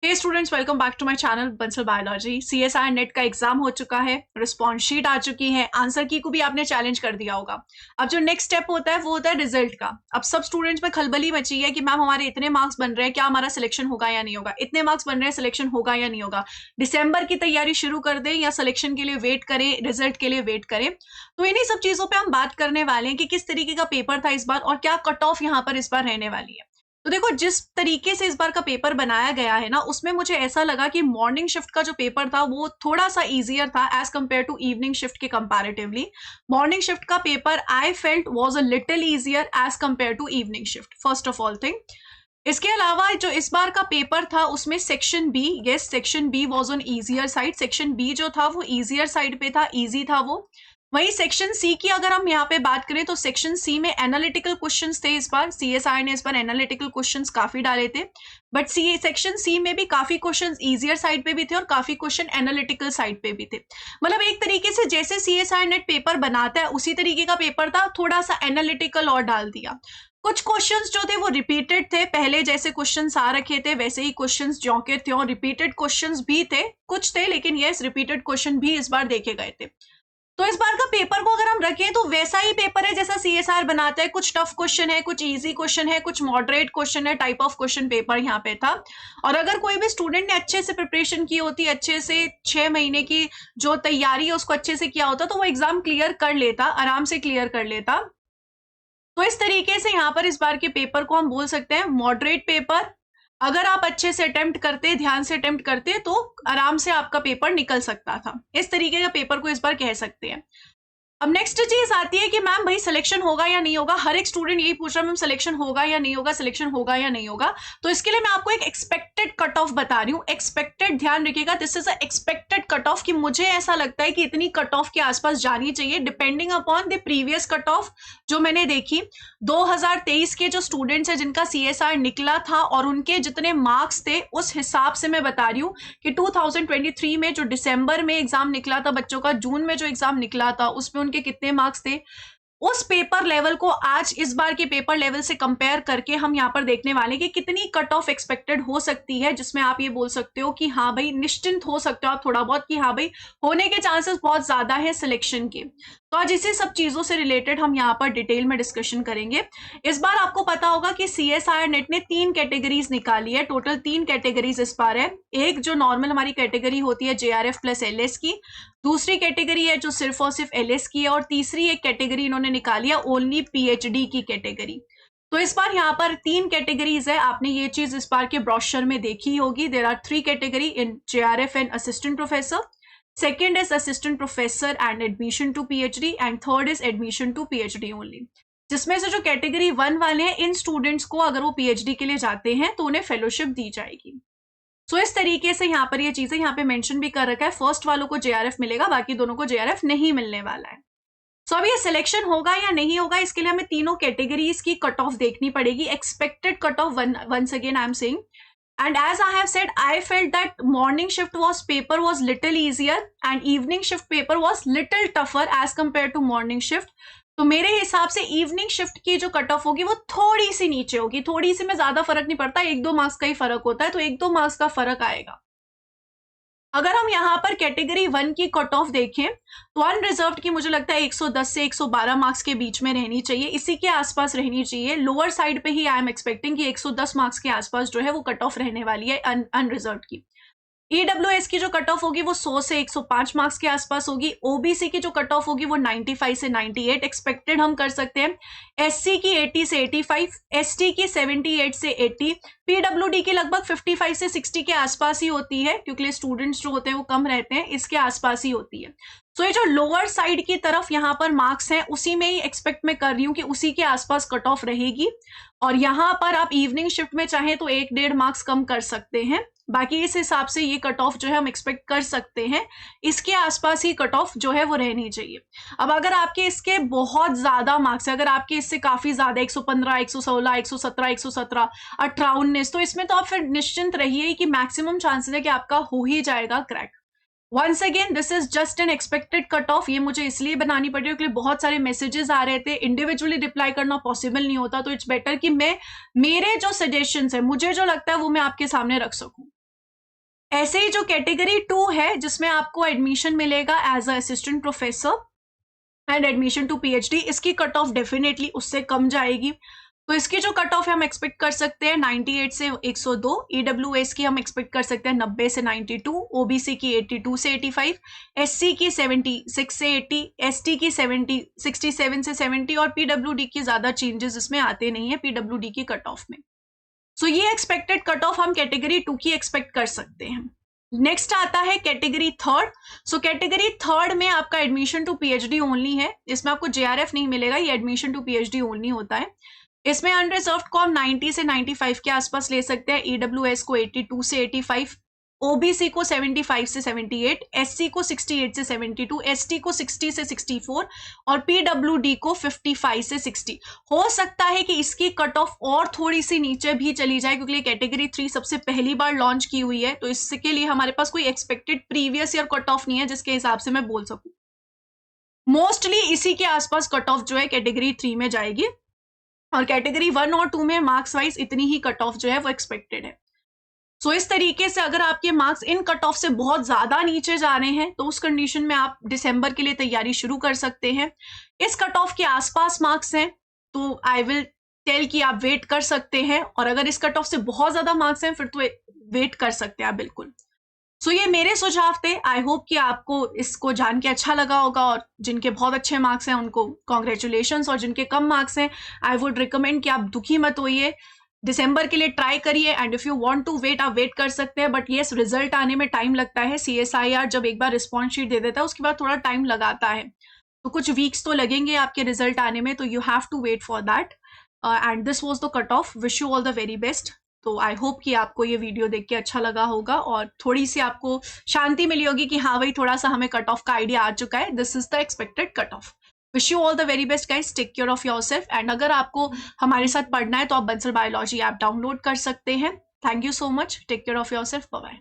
Hey students, welcome back to my channel Bansal biology. CSI net का exam हो चुका है, रिस्पॉन्स शीट आ चुकी है, आंसर की को भी आपने चैलेंज कर दिया होगा। अब जो नेक्स्ट स्टेप होता है वो होता है रिजल्ट का। अब सब स्टूडेंट्स में खलबली मची है कि मैम हमारे इतने मार्क्स बन रहे हैं, क्या हमारा सिलेक्शन होगा या नहीं होगा, इतने मार्क्स बन रहे हैं, सिलेक्शन होगा या नहीं होगा, दिसंबर की तैयारी शुरू कर दें या सिलेक्शन के लिए वेट करें, रिजल्ट के लिए वेट करें। तो इन्हीं सब चीजों पर हम बात करने वाले हैं कि किस तरीके का पेपर था इस बार और क्या कट ऑफ यहाँ पर इस बार रहने वाली है। तो देखो, जिस तरीके से इस बार का पेपर बनाया गया है ना, उसमें मुझे ऐसा लगा कि मॉर्निंग शिफ्ट का जो पेपर था वो थोड़ा सा इजियर था as compare to evening shift के कंपैरेटिवली। मॉर्निंग शिफ्ट का paper I felt was a little easier as compare to evening shift, first of all thing. इसके अलावा जो इस बार का पेपर था उसमें section B, yes section B was on easier side. Section B जो था वो इजियर साइड पे था, इजी था वो। वही सेक्शन सी की अगर हम यहाँ पे बात करें तो सेक्शन सी में एनालिटिकल क्वेश्चंस थे। इस बार सीएसआई ने इस बार एनालिटिकल क्वेश्चंस काफी डाले थे, बट सेक्शन सी में भी काफी क्वेश्चंस इजियर साइड पे भी थे और काफी क्वेश्चन एनालिटिकल साइड पे भी थे। मतलब एक तरीके से जैसे सीएसआई नेट पेपर बनाता है उसी तरीके का पेपर था, थोड़ा सा एनालिटिकल और डाल दिया। कुछ क्वेश्चंस जो थे वो रिपीटेड थे, पहले जैसे क्वेश्चंस आ रखे थे वैसे ही क्वेश्चंस जो के थे, और रिपीटेड क्वेश्चंस भी थे, कुछ थे, लेकिन यस रिपीटेड क्वेश्चन भी इस बार देखे गए थे। तो इस बार का पेपर को अगर हम रखें तो वैसा ही पेपर है जैसा सीएसआर बनाता है। कुछ टफ क्वेश्चन है, कुछ इजी क्वेश्चन है, कुछ मॉडरेट क्वेश्चन है, टाइप ऑफ क्वेश्चन पेपर यहाँ पे था। और अगर कोई भी स्टूडेंट ने अच्छे से प्रिपरेशन की होती, अच्छे से 6 महीने की जो तैयारी है उसको अच्छे से किया होता, तो वो एग्जाम क्लियर कर लेता, आराम से क्लियर कर लेता। तो इस तरीके से यहाँ पर इस बार के पेपर को हम बोल सकते हैं मॉडरेट पेपर। अगर आप अच्छे से अटेम्प्ट करते, ध्यान से अटेम्प्ट करते, तो आराम से आपका पेपर निकल सकता था। इस तरीके का पेपर को इस बार कह सकते हैं। अब नेक्स्ट चीज आती है कि मैम भाई सिलेक्शन होगा या नहीं होगा। हर एक स्टूडेंट यही पूछ रहा है मैम सिलेक्शन होगा या नहीं होगा, सिलेक्शन होगा या नहीं होगा। तो इसके लिए मैं आपको एक एक्सपेक्टेड कट ऑफ बता रही हूँ। एक्सपेक्टेड, ध्यान रखिएगा, this is a expected cut of, कि मुझे ऐसा लगता है कि इतनी कट ऑफ के आसपास जानी चाहिए, depending upon the previous cut off जो मैंने देखी। 2023 के जो स्टूडेंट्स है जिनका सीएसआर निकला था और उनके जितने मार्क्स थे उस हिसाब से मैं बता रही हूँ कि 2023 में जो दिसंबर में एग्जाम निकला था बच्चों का, जून में जो एग्जाम निकला था उसमें उनके कितने मार्क्स थे, उस पेपर लेवल को आज इस बार के पेपर लेवल से कंपेयर करके हम यहाँ पर देखने वाले कि कितनी कट ऑफ एक्सपेक्टेड हो सकती है, जिसमें आप ये बोल सकते हो कि हाँ भाई निश्चिंत हो सकते हो आप थोड़ा बहुत कि हाँ भाई होने के चांसेस बहुत ज्यादा है सिलेक्शन के। तो आज इसी सब चीजों से रिलेटेड हम यहाँ पर डिटेल में डिस्कशन करेंगे। इस बार आपको पता होगा कि सीएसआई नेट ने 3 कैटेगरीज निकाली है, टोटल 3 कैटेगरीज इस बार है। एक जो नॉर्मल हमारी कैटेगरी होती है जेआरएफ प्लस एलएस की, दूसरी कैटेगरी है जो सिर्फ और सिर्फ एलएस की है, और तीसरी एक कैटेगरी इन्होंने निकाली है ओनली पीएचडी की कैटेगरी। तो इस बार यहाँ पर 3 कैटेगरीज है। आपने ये चीज इस बार के ब्रोशर में देखी होगी। There are 3 category in JRF and assistant professor, second is assistant professor and admission to PhD, and third is admission to PhD only। जिसमें से जो कैटेगरी 1 वाले हैं इन स्टूडेंट्स को अगर वो पीएचडी के लिए जाते हैं तो उन्हें फेलोशिप दी जाएगी। सो इस तरीके से यहाँ पर ये चीजें यहाँ पे मेंशन भी कर रखा है। फर्स्ट वालों को जेआरएफ मिलेगा, बाकी दोनों को जेआरएफ नहीं मिलने वाला है। सो अब ये सिलेक्शन होगा या नहीं होगा, इसके लिए हमें तीनों कैटेगरीज की कट ऑफ देखनी पड़ेगी। Expected cut of, once again I am saying, and as I have said, I felt that morning shift paper was little easier and evening shift paper was little tougher as compared to morning shift। तो मेरे हिसाब से evening shift की जो cut off होगी वो थोड़ी सी नीचे होगी, थोड़ी सी में ज्यादा फर्क नहीं पड़ता, 1-2 मार्क्स का ही फर्क होता है, तो 1-2 मार्क्स का फर्क आएगा। अगर हम यहाँ पर कैटेगरी 1 की कट ऑफ देखें तो अनरिजर्व्ड की मुझे लगता है 110 से 112 मार्क्स के बीच में रहनी चाहिए, इसी के आसपास रहनी चाहिए। लोअर साइड पे ही आई एम एक्सपेक्टिंग कि 110 मार्क्स के आसपास जो है वो कट ऑफ रहने वाली है अनरिजर्व्ड की। ईडब्ल्यूएस की जो कट ऑफ होगी वो 100 से 105 मार्क्स के आसपास होगी। ओबीसी की जो कट ऑफ होगी वो 95 से 98 एक्सपेक्टेड हम कर सकते हैं। एससी की 80 से 85, एसटी की 78 से 80, पीडब्ल्यूडी की लगभग 55 से 60 के आसपास ही होती है, क्योंकि स्टूडेंट्स जो होते हैं वो कम रहते हैं, इसके आसपास ही होती है। तो ये जो लोअर साइड की तरफ यहाँ पर मार्क्स हैं उसी में ही एक्सपेक्ट मैं कर रही हूँ कि उसी के आसपास कट ऑफ रहेगी। और यहाँ पर आप इवनिंग शिफ्ट में चाहें तो 1-1.5 मार्क्स कम कर सकते हैं, बाकी इस हिसाब से ये कट ऑफ जो है हम एक्सपेक्ट कर सकते हैं, इसके आसपास ही कट ऑफ जो है वो रहनी चाहिए। अब अगर आपके इसके बहुत ज्यादा मार्क्स है, अगर आपके इससे काफी ज्यादा 115, 116, 117, 117, 18, 19, तो इसमें तो आप फिर निश्चिंत रहिए कि मैक्सिमम चांसेस है कि आपका हो ही जाएगा crack. Once again this is just an expected cut off, ये मुझे इसलिए बनानी पड़ी क्योंकि बहुत सारे मैसेजेस आ रहे थे, इंडिविजुअली रिप्लाई करना पॉसिबल नहीं होता, तो इट्स बेटर कि मैं मेरे जो सजेशंस है, मुझे जो लगता है वो मैं आपके सामने रख सकूं। ऐसे ही जो कैटेगरी 2 है जिसमें आपको एडमिशन मिलेगा as a assistant professor and admission to PhD, इसकी कट ऑफ डेफिनेटली उससे कम जाएगी। तो इसकी जो कट ऑफ है हम एक्सपेक्ट कर सकते हैं 98 से 102, ईडब्ल्यूएस की हम एक्सपेक्ट कर सकते हैं 90 से 92, ओबीसी की 82 से 85, एससी की 76 से 80, एसटी की 67 से 70 और पीडब्ल्यूडी की ज्यादा चेंजेस इसमें आते नहीं है पीडब्ल्यूडी की कट ऑफ में। सो ये एक्सपेक्टेड कट ऑफ हम कैटेगरी 2 की एक्सपेक्ट कर सकते हैं। नेक्स्ट आता है category third. So category third में आपका एडमिशन टू पीएचडी ओनली है, इसमें आपको जेआरएफ नहीं मिलेगा, ये एडमिशन टू पीएचडी ओनली होता है। इसमें अनरिजर्व्ड को हम 90 से 95 के आसपास ले सकते हैं, ईडब्ल्यूएस को 82 से 85, ओबीसी को 75 से 78, एससी को 68 से 72, एसटी को 60 से 64 और पीडब्ल्यूडी को 55 से 60। हो सकता है कि इसकी कट ऑफ और थोड़ी सी नीचे भी चली जाए क्योंकि ये कैटेगरी 3 सबसे पहली बार लॉन्च की हुई है, तो इसके लिए हमारे पास कोई expected previous year cut off नहीं है जिसके हिसाब से मैं बोल सकूं। मोस्टली इसी के आसपास कट ऑफ जो है कैटेगरी 3 में जाएगी और कैटेगरी 1 और 2 में मार्क्स वाइज इतनी ही कट ऑफ जो है वो एक्सपेक्टेड है। सो इस तरीके से अगर आपके मार्क्स इन कट ऑफ से बहुत ज्यादा नीचे जा रहे हैं तो उस कंडीशन में आप दिसंबर के लिए तैयारी शुरू कर सकते हैं। इस कट ऑफ के आसपास मार्क्स हैं तो आई विल टेल कि आप वेट कर सकते हैं, और अगर इस कट ऑफ से बहुत ज्यादा मार्क्स हैं फिर तो वेट कर सकते हैं आप बिल्कुल। सो ये मेरे सुझाव थे। आई होप कि आपको इसको जान के अच्छा लगा होगा, और जिनके बहुत अच्छे मार्क्स हैं उनको कॉन्ग्रेचुलेशंस, और जिनके कम मार्क्स हैं आई वुड रिकमेंड कि आप दुखी मत होइए, दिसंबर के लिए ट्राई करिए, and if you want to wait आप वेट कर सकते हैं। बट येस, रिजल्ट आने में टाइम लगता है, सीएसआईआर जब एक बार रिस्पॉन्स शीट दे देता है उसके बाद थोड़ा टाइम लगाता है, तो कुछ वीक्स तो लगेंगे आपके रिजल्ट आने में, तो you have to wait for that. And this was the cut off. Wish you all the very best. तो आई होप कि आपको ये वीडियो देख के अच्छा लगा होगा और थोड़ी सी आपको शांति मिली होगी कि हाँ भाई थोड़ा सा हमें कट ऑफ का आइडिया आ चुका है, this is the expected cut off. Wish you all the very best guys, take care of yourself, and अगर आपको हमारे साथ पढ़ना है तो आप बंसल बायोलॉजी ऐप डाउनलोड कर सकते हैं। Thank you so much, take care of yourself, bye bye.